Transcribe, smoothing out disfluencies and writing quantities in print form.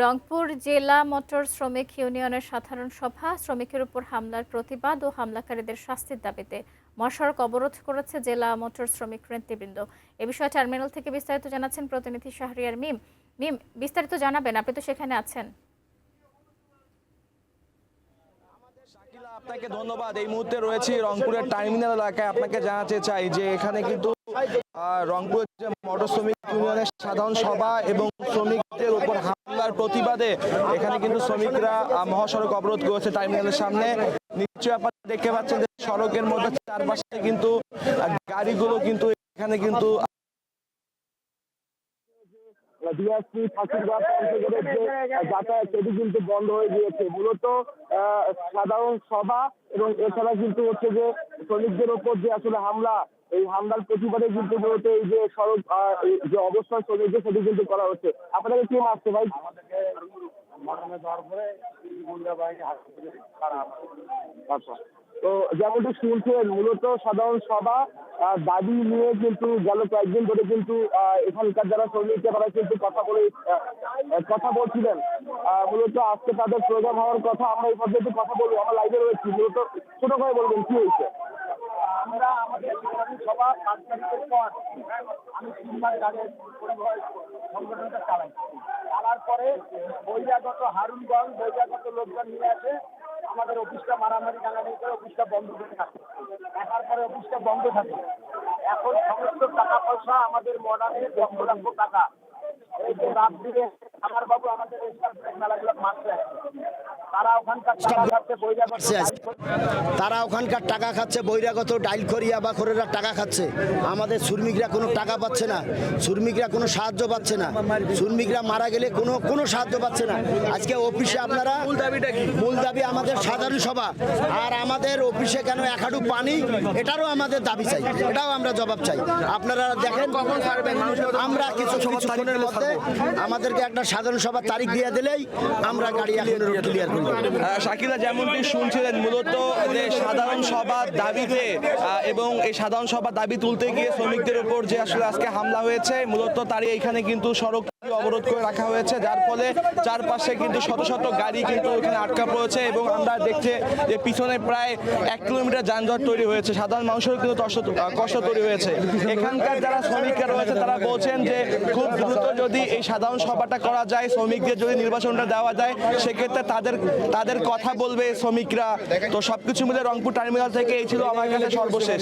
রংপুর জেলা মোটর শ্রমিক ইউনিয়নের সাধারণ সভা শ্রমিকের উপর হামলার প্রতিবাদ ও হামলাকারীদের শাস্তির দাবিতে মহাসড়ক অবরোধ করেছে জেলা মোটর শ্রমিক নেতৃবৃন্দ। এ বিষয়ে টার্মিনাল থেকে বিস্তারিত জানাচ্ছেন প্রতিনিধি শাহরিয়ার মিম। মিম, বিস্তারিত জানাবেন, আপনি তো সেখানে আছেন। আপনাকে ধন্যবাদ। এই মুহূর্তে রয়েছি রংপুরের টার্মিনাল এলাকায়। আপনাকে জানাতে চাই যে এখানে কিন্তু রংপুরের যে মোটর শ্রমিক ইউনিয়নের সাধারণ সভা এবং শ্রমিকদের উপর হামলার প্রতিবাদে এখানে কিন্তু শ্রমিকরা মহাসড়ক অবরোধ করেছে টার্মিনালের সামনে। নিশ্চয়ই আপনারা দেখতে পাচ্ছেন যে সড়কের মধ্যে চারপাশে কিন্তু গাড়িগুলো কিন্তু এখানে কিন্তু যাতায়াত সেটি কিন্তু বন্ধ হয়ে গিয়েছে। মূলত সাধারণ সভা এবং এছাড়া কিন্তু হচ্ছে যে শ্রমিকদের ওপর যে আসলে হামলা, এই হামলার প্রতিবাদে কিন্তু মূলত এই যে সড়ক যে অবস্থান শ্রমিকদের সেটি কিন্তু করা হচ্ছে। আপনাদের কি আসছে ভাই? আচ্ছা, তো যেমনটি শুনছেন মূলত সাধারণ সভা দাবি নিয়ে কিন্তু গেল কয়েকদিন ধরে কিন্তু এখানকার যারা শ্রমিকরা তারা কিন্তু কথা বলছিলেন। মূলত আজকে তাদের প্রোগ্রাম হওয়ার কথা। আমরা এই পর্যন্ত কথা বলবো, আমরা লাইভে রয়েছি। মূলত ছোট করে বলবেন কি হয়েছে? আমরা আমাদের সভা 5 তারিখের পর আমি 3 মাস আগে পরিবহন সংগঠনটা চালার পরে বহিরাগত হারুনগঞ্জ বহিরাগত লোকজন নিয়ে আসে আমাদের অফিসটা মারামারি টাঙানি করে অফিসটা বন্ধ করে থাকে। দেখার পরে অফিসটা বন্ধ থাকে। এখন সমস্ত টাকা পয়সা আমাদের মডার্নের 1,00,000 টাকা এই যে রাত দিকে আমার বাবু আমাদের মেলাগুলো মারতে আসছে। তারা ওখানকার টাকা খাচ্ছে বহিরাগত ডাইল করিয়া বা খোরেরা টাকা খাচ্ছে। আমাদের শ্রমিকরা কোনো টাকা পাচ্ছে না, শ্রমিকরা কোনো সাহায্য পাচ্ছে না, শ্রমিকরা মারা গেলে কোনো সাহায্য পাচ্ছে না। আজকে অফিসে আপনারা মূল দাবি আমাদের সাধারণ সভা, আর আমাদের অফিসে কেন এক হাঁটু পানি, এটারও আমাদের দাবি চাই, এটাও আমরা জবাব চাই। আপনারা দেখেন আমরা কিছুক্ষণের মধ্যে আমাদেরকে একটা সাধারণ সভার তারিখ দিয়ে দিলেই আমরা গাড়ি এখন ক্লিয়ার করব। শাকিলা, যেমনটি শুনছিলেন মূলত যে সাধারণ সভার দাবিতে এবং এই সাধারণ সভার দাবি তুলতে গিয়ে শ্রমিকদের উপর যে আসলে আজকে হামলা হয়েছে, মূলত তারই এখানে কিন্তু সড়ক অবরোধ করে রাখা হয়েছে, যার ফলে চারপাশে কিন্তু শত শত গাড়ি কিন্তু এখানে আটকা পড়েছে এবং আমরা দেখছি যে পিছনে প্রায় 1 কিলোমিটার যানজট তৈরি হয়েছে। সাধারণ মানুষের কিন্তু কষ্ট তৈরি হয়েছে। এখানকার যারা শ্রমিকরা রয়েছে তারা বলছেন যে খুব দ্রুত যদি এই সাধারণ সভাটা করা যায়, শ্রমিকদের যদি নির্বাচনটা দেওয়া যায়, সেক্ষেত্রে তাদের কথা বলবে শ্রমিকরা। তো সবকিছু মিলে রংপুর টার্মিনাল থেকে এই ছিল আমার কাছে সর্বশেষ।